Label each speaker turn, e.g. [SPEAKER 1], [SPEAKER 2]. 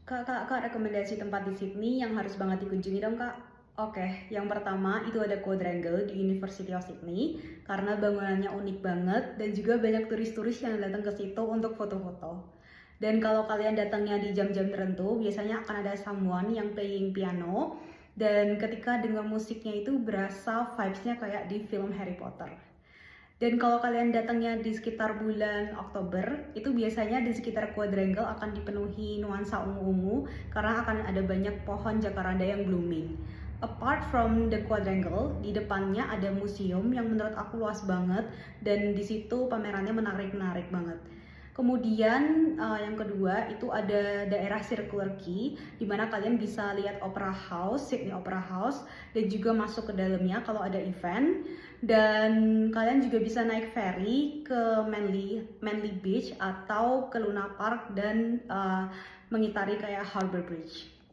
[SPEAKER 1] Kak, rekomendasi tempat di Sydney yang harus banget dikunjungi dong, Kak. Oke, yang pertama itu ada Quadrangle di University of Sydney karena bangunannya unik banget dan juga banyak turis-turis yang datang ke situ untuk foto-foto. Dan kalau kalian datangnya di jam-jam tertentu, biasanya akan ada someone yang playing piano dan ketika dengar musiknya itu berasa vibes-nya kayak di film Harry Potter. Dan kalau kalian datangnya di sekitar bulan Oktober, itu biasanya di sekitar Quadrangle akan dipenuhi nuansa ungu-ungu karena akan ada banyak pohon jacaranda yang blooming. Apart from the Quadrangle, di depannya ada museum yang menurut aku luas banget dan di situ pamerannya menarik-menarik banget. Kemudian yang kedua itu ada daerah Circular Quay di mana kalian bisa lihat Opera House, Sydney Opera House dan juga masuk ke dalamnya kalau ada event. Dan kalian juga bisa naik ferry ke Manly Beach atau ke Luna Park dan mengitari kayak Harbour Bridge.